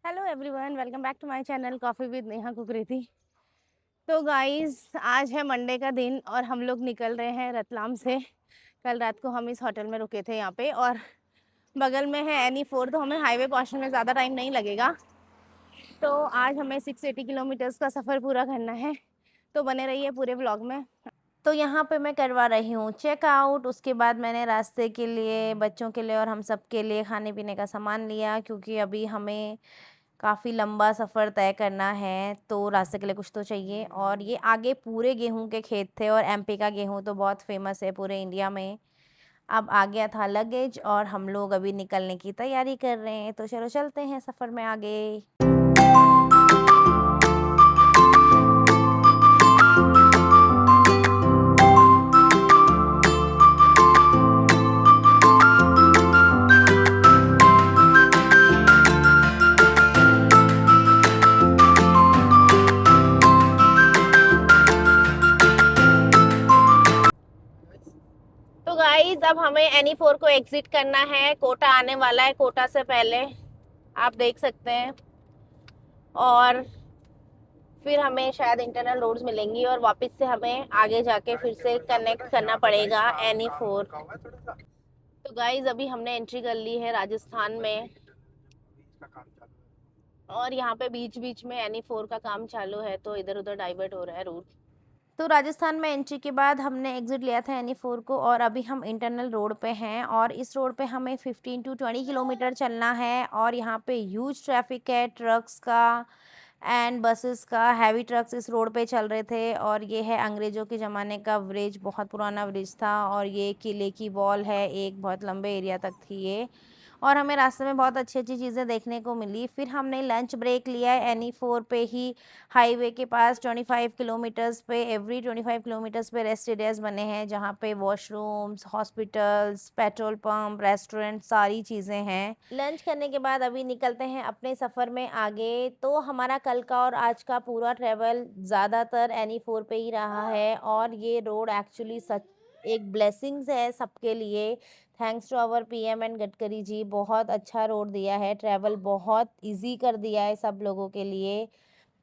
Hello everyone, welcome back to my channel coffee with Neha Kukreti. तो guys, आज है Monday का दिन और हम लोग निकल रहे हैं रतलाम से। कल रात को हम इस होटल में रुके थे यहाँ पे, और बगल में है NE4, तो हमें हाईवे पहुँचने में ज़्यादा टाइम नहीं लगेगा। तो आज हमें 680 किलोमीटर्स का सफ़र पूरा करना है, तो बने रहिए पूरे व्लॉग में। तो यहाँ पे मैं करवा रही हूँ चेकआउट। उसके बाद मैंने रास्ते के लिए, बच्चों के लिए और हम सब के लिए खाने पीने का सामान लिया, क्योंकि अभी हमें काफ़ी लंबा सफ़र तय करना है, तो रास्ते के लिए कुछ तो चाहिए। और ये आगे पूरे गेहूं के खेत थे, और MP का गेहूं तो बहुत फेमस है पूरे इंडिया में। अब आ गया था लगेज और हम लोग अभी निकलने की तैयारी कर रहे हैं, तो चलो चलते हैं सफ़र में आगे। तो गाइस, अब हमें NE4 को एग्जिट करना है। कोटा आने वाला है, कोटा से पहले आप देख सकते हैं। और फिर हमें शायद इंटरनल रोड्स मिलेंगी, और वापस से हमें आगे जाके फिर से कनेक्ट करना पड़ेगा NE4। तो गाइस, अभी हमने एंट्री कर ली है राजस्थान में, और यहाँ पे बीच बीच में NE4 का काम चालू है, तो इधर उधर डाइवर्ट हो रहा है रूट। तो राजस्थान में एंट्री के बाद हमने एग्जिट लिया था NE4 को, और अभी हम इंटरनल रोड पे हैं, और इस रोड पे हमें 15 to 20 किलोमीटर चलना है। और यहाँ पे ह्यूज ट्रैफिक है ट्रक्स का एंड बसेस का। हैवी ट्रक्स इस रोड पे चल रहे थे, और ये है अंग्रेज़ों के ज़माने का ब्रिज, बहुत पुराना ब्रिज था। और ये किले की वॉल है, एक बहुत लंबे एरिया तक थी ये। और हमें रास्ते में बहुत अच्छी अच्छी चीज़ें देखने को मिली। फिर हमने लंच ब्रेक लिया है NE4 पे ही, हाईवे के पास 25 किलोमीटर्स पे। एवरी 25 किलोमीटर्स पे रेस्ट एरियाज बने हैं, जहाँ पे washrooms, hospitals, petrol pump, restaurant, सारी चीज़ें हैं। लंच करने के बाद अभी निकलते हैं अपने सफ़र में आगे। तो हमारा कल का और आज का पूरा ट्रैवल ज़्यादातर NE4 पे ही रहा है, और ये रोड एक्चुअली सच एक ब्लेसिंग्स है सबके लिए। Thanks to our PM and Gadkari ji, बहुत अच्छा रोड दिया है, ट्रैवल बहुत इजी कर दिया है सब लोगों के लिए।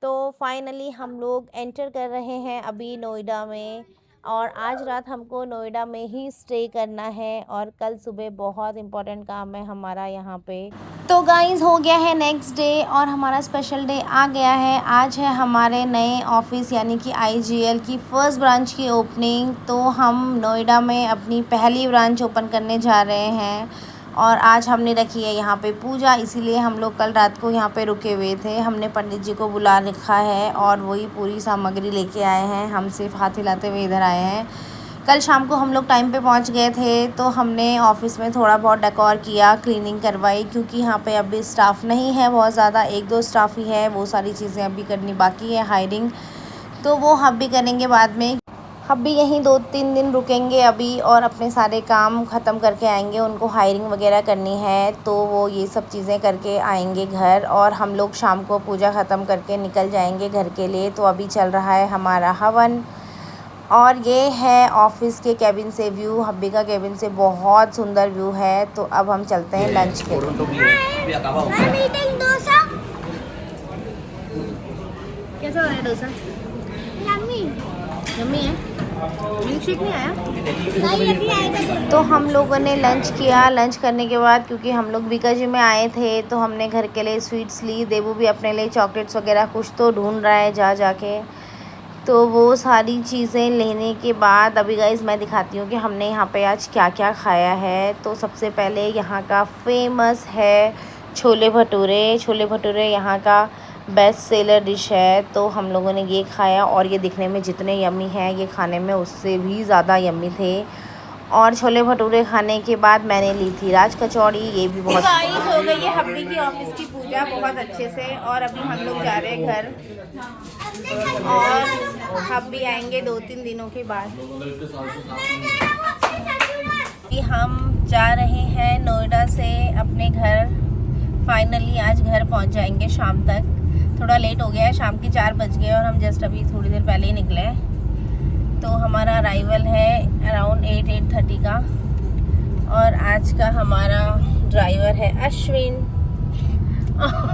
तो फाइनली हम लोग एंटर कर रहे हैं अभी नोएडा में, और आज रात हमको नोएडा में ही स्टे करना है, और कल सुबह बहुत इम्पोर्टेंट काम है हमारा यहाँ पे। तो गाइस, हो गया है नेक्स्ट डे, और हमारा स्पेशल डे आ गया है। आज है हमारे नए ऑफिस यानी कि IGL की फर्स्ट ब्रांच की ओपनिंग। तो हम नोएडा में अपनी पहली ब्रांच ओपन करने जा रहे हैं, और आज हमने रखी है यहाँ पे पूजा, इसीलिए हम लोग कल रात को यहाँ पे रुके हुए थे। हमने पंडित जी को बुला रखा है, और वही पूरी सामग्री लेके आए हैं, हम सिर्फ हाथ हिलाते हुए इधर आए हैं। कल शाम को हम लोग टाइम पे पहुँच गए थे, तो हमने ऑफिस में थोड़ा बहुत डेकोर किया, क्लीनिंग करवाई, क्योंकि यहाँ पे अभी स्टाफ नहीं है बहुत ज़्यादा, 1-2 स्टाफ ही है। वो सारी चीज़ें अभी करनी बाकी है, हायरिंग, तो वो हम भी करेंगे बाद में। हम भी यहीं 2-3 दिन रुकेंगे अभी, और अपने सारे काम ख़त्म करके आएंगे। उनको हायरिंग वगैरह करनी है, तो वो ये सब चीज़ें करके आएंगे घर, और हम लोग शाम को पूजा ख़त्म करके निकल जाएंगे घर के लिए। तो अभी चल रहा है हमारा हवन, और ये है ऑफिस के केबिन से व्यू। हब्बी का केबिन से बहुत सुंदर व्यू है। तो अब हम चलते हैं लंच के लिए। कैसा है डोसा? यम्मी है। मिल्क शेक नहीं आया? तो हम लोगों ने लंच किया। लंच करने के बाद, क्योंकि हम लोग बीकाजी में आए थे, तो हमने घर के लिए स्वीट्स ली। देवू भी अपने लिए चॉकलेट्स वगैरह कुछ तो ढूंढ रहा है जा जाके। तो वो सारी चीज़ें लेने के बाद अभी गाइस मैं दिखाती हूँ कि हमने यहाँ पे आज क्या क्या खाया है। तो सबसे पहले यहाँ का फेमस है छोले भटूरे। छोले भटूरे यहाँ का बेस्ट सेलर डिश है, तो हम लोगों ने ये खाया, और ये दिखने में जितने यम्मी हैं, ये खाने में उससे भी ज़्यादा यम्मी थे। और छोले भटूरे खाने के बाद मैंने ली थी राज कचौड़ी, ये भी बहुत। गाइस, हो गई है हब्बी की ऑफिस की पूजा बहुत अच्छे से, और अभी हम लोग जा रहे हैं घर, और हब्बी आएंगे 2-3 दिनों के बाद। हम जा रहे हैं नोएडा से अपने घर। फाइनली आज घर पहुंच जाएंगे शाम तक। थोड़ा लेट हो गया है, शाम के 4 बज गए, और हम जस्ट अभी थोड़ी देर पहले ही निकले। तो हमारा अराइवल है अराउंड 8-8:30 का, और आज का हमारा ड्राइवर है अश्विन,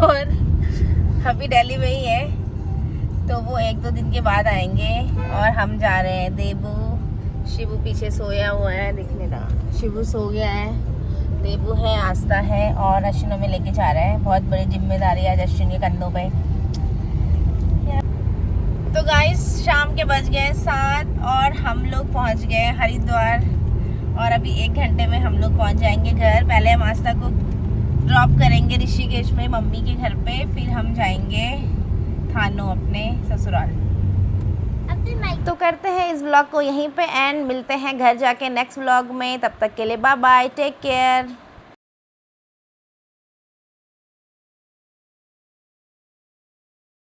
और अभी दिल्ली में ही है, तो वो 1-2 दिन के बाद आएंगे। और हम जा रहे हैं देबू। शिवू पीछे सोया हुआ है, दिखने ना, शिवू सो गया है, देबू है, आस्था है और अश्विन हमें लेके जा रहे हैं। बहुत बड़ी जिम्मेदारी आज अश्विन के कंधों पे। तो गाइस शाम के बज गए 7 और हम लोग पहुंच गए हरिद्वार। और अभी 1 घंटे में हम लोग पहुंच जाएंगे घर। पहले हम आस्था को ड्रॉप करेंगे ऋषिकेश में मम्मी के घर पे, फिर हम जाएंगे थानो अपने ससुराल। तो करते हैं इस व्लॉग को यहीं पे एंड, मिलते हैं घर जाके नेक्स्ट व्लॉग में। तब तक के लिए बाय बाय, टेक केयर।